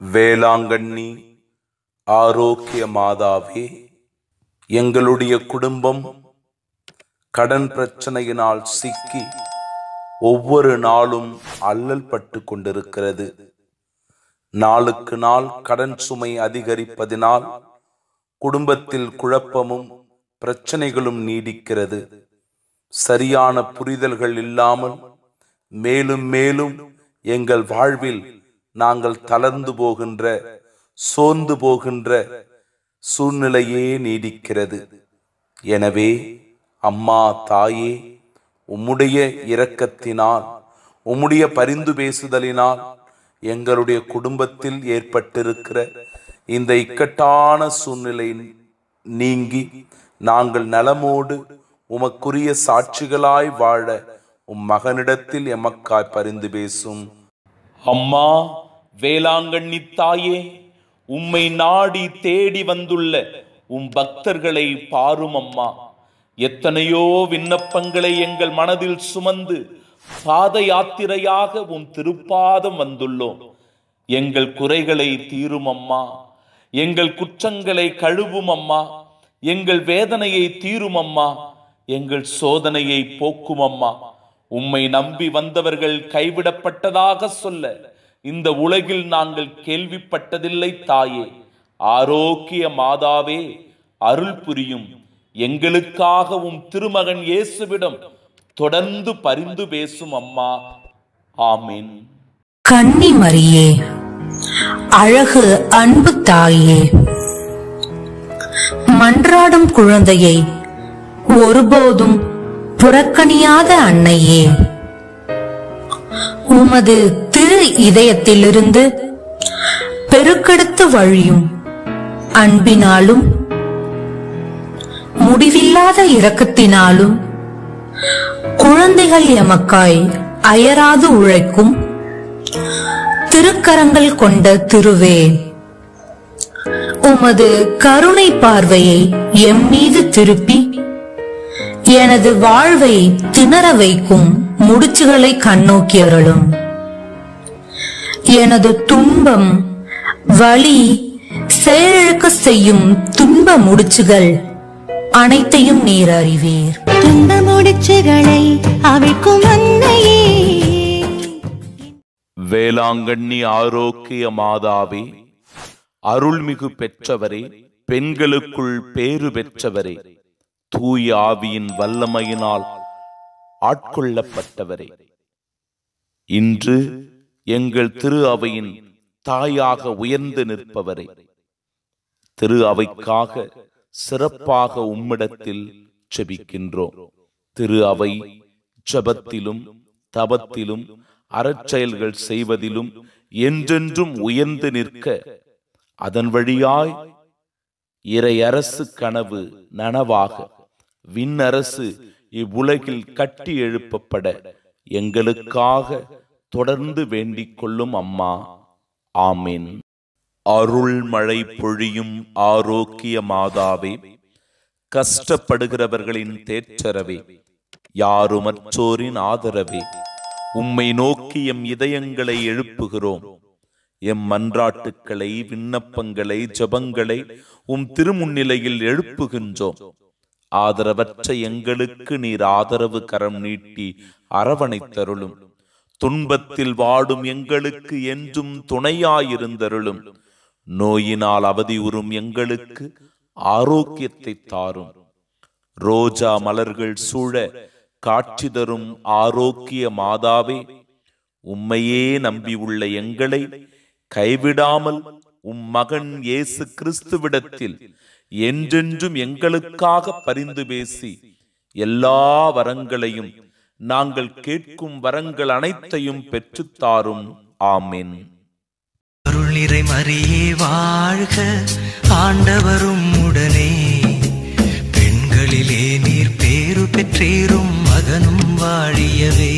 வேளாங்கண்ணி ஆரோக்கிய மாதாவே, எங்களுடைய குடும்பம் கடன் பிரச்சனையினால் சிக்கி ஒவ்வொரு நாளும் அல்லல் பட்டு கொண்டிருக்கிறது. நாளுக்கு நாள் கடன் சுமை அதிகரிப்பதினால் குடும்பத்தில் குழப்பமும் பிரச்சனைகளும் நீடிக்கிறது. சரியான புரிதல்கள் இல்லாமல் மேலும் மேலும் எங்கள் வாழ்வில் நாங்கள் தளர்ந்து போகின்ற, சோர்ந்து போகின்ற சூழ்நிலையே நீடிக்கிறது. எனவே அம்மா தாயே, உம்முடைய இரக்கத்தினால், உம்முடைய பரிந்து பேசுதலினால் எங்களுடைய குடும்பத்தில் ஏற்பட்டிருக்கிற இந்த இக்கட்டான சூழ்நிலை நீங்கி நாங்கள் நலமோடு உமக்குரிய சாட்சிகளாய் வாழ உம் மகனிடத்தில் எமக்காய் பரிந்து பேசும். அம்மா வேளாங்கண்ணி தாயே, உம்மை நாடி தேடி வந்துள்ள உம் பக்தர்களை பாரும் அம்மா. எத்தனையோ விண்ணப்பங்களை எங்கள் மனதில் சுமந்து பாத யாத்திரையாக உம் திருப்பாதம் வந்துள்ளோம். எங்கள் குறைகளை தீரும் அம்மா, எங்கள் குற்றங்களை கழுவும் அம்மா, எங்கள் வேதனையை தீரும் அம்மா, எங்கள் சோதனையை போக்கும் அம்மா. உம்மை நம்பி வந்தவர்கள் கைவிடப்பட்டதாக சொல்ல இந்த உலகில் நாங்கள் கேள்விப்பட்டதில்லை தாயே. ஆரோக்கிய மாதாவே, அருள் புரியும். எங்களுக்காகவும் திருமகன் இயேசுவிடம் தொடர்ந்து பரிந்து பேசும் அம்மா. ஆமீன். கன்னி மரியே, அழகு அன்பு தாயே, மன்றாடும் குழந்தையை ஒருபோதும் புறக்கணியாத அன்னையே, உமது திரு இதயத்திலிருந்து பெருக்கெடுத்து வழியும் அன்பினாலும் முடிவில்லாத இரக்கத்தினாலும் குழந்தைகள் எமக்காய் அயராது உழைக்கும் திருக்கரங்கள் கொண்ட திருவே, உமது கருணை பார்வையை எம் மீது திருப்பி எனது வாழ்வை திணற வைக்கும் முடிச்சுகளை கண்ணோக்கி அருளும். எனது துன்பம், வலி, செயலிழக்க செய்யும் துன்ப முடிச்சுகள் அனைத்தையும் நீர் அறிவீர். துன்ப முடிச்சுகளை அவிழ்க்கும் அன்னையே. வேளாங்கண்ணி ஆரோக்கிய மாதாவே, அருள்மிகு பெற்றவரே, பெண்களுக்குள் பேறு பெற்றவரே, தூய ஆவியின் வல்லமையினால் ஆட்கொள்ளப்பட்டவரே, இன்று எங்கள் திரு அவையின் தாயாக உயர்ந்து நிற்பவரே, திரு அவைக்காக சிறப்பாக உம்மிடத்தில் ஜெபிக்கின்றோம். திரு அவை ஜெபத்திலும் தபத்திலும் அறச்செயல்கள் செய்வதிலும் என்றென்றும் உயர்ந்து நிற்க, அதன் வழியாய் இறையரசு கனவு நனவாக விண்ணரசு இவ்வுலகில் கட்டி எழுப்பப்பட எங்களுக்காக தொடர்ந்து வேண்டிக் கொள்ளும் அம்மா. ஆமீன். அருள் மழை பொழியும் ஆரோக்கிய மாதாவே, கஷ்டப்படுகிறவர்களின் தேற்றரவே, யாருமற்றோரின் ஆதரவே, உம்மை நோக்கி எம் இதயங்களை எழுப்புகிறோம். எம் மன்றாட்டுக்களை, விண்ணப்பங்களை, ஜபங்களை உம் திருமுன்னிலையில் எழுப்புகின்றோம். ஆதரவற்ற எங்களுக்கு நீர் ஆதரவு கரம் நீட்டி அரவணைத்தருளும். துன்பத்தில் வாடும் எங்களுக்கு என்றும் துணையாயிருந்தருளும். நோயினால் அவதியுறும் எங்களுக்கு ஆரோக்கியத்தை தாரும். ரோஜா மலர்கள் சூழ காட்சி தரும் ஆரோக்கிய மாதாவே, உம்மையே நம்பியுள்ள எங்களை கைவிடாமல் உம் மகன் இயேசு கிறிஸ்துவிடத்தில் என்றென்றும் எங்களுக்காக பரிந்து பேசி எல்லா வரங்களையும், நாங்கள் கேட்கும் வரங்கள் அனைத்தையும் பெற்றுத்தாரும். ஆமீன். அருள் நிறை மரியே வாழ்க, ஆண்டவரும் உடனே, பெண்களிலே நீர் பேறு பெற்றேறும் மகனும் வாழியவே.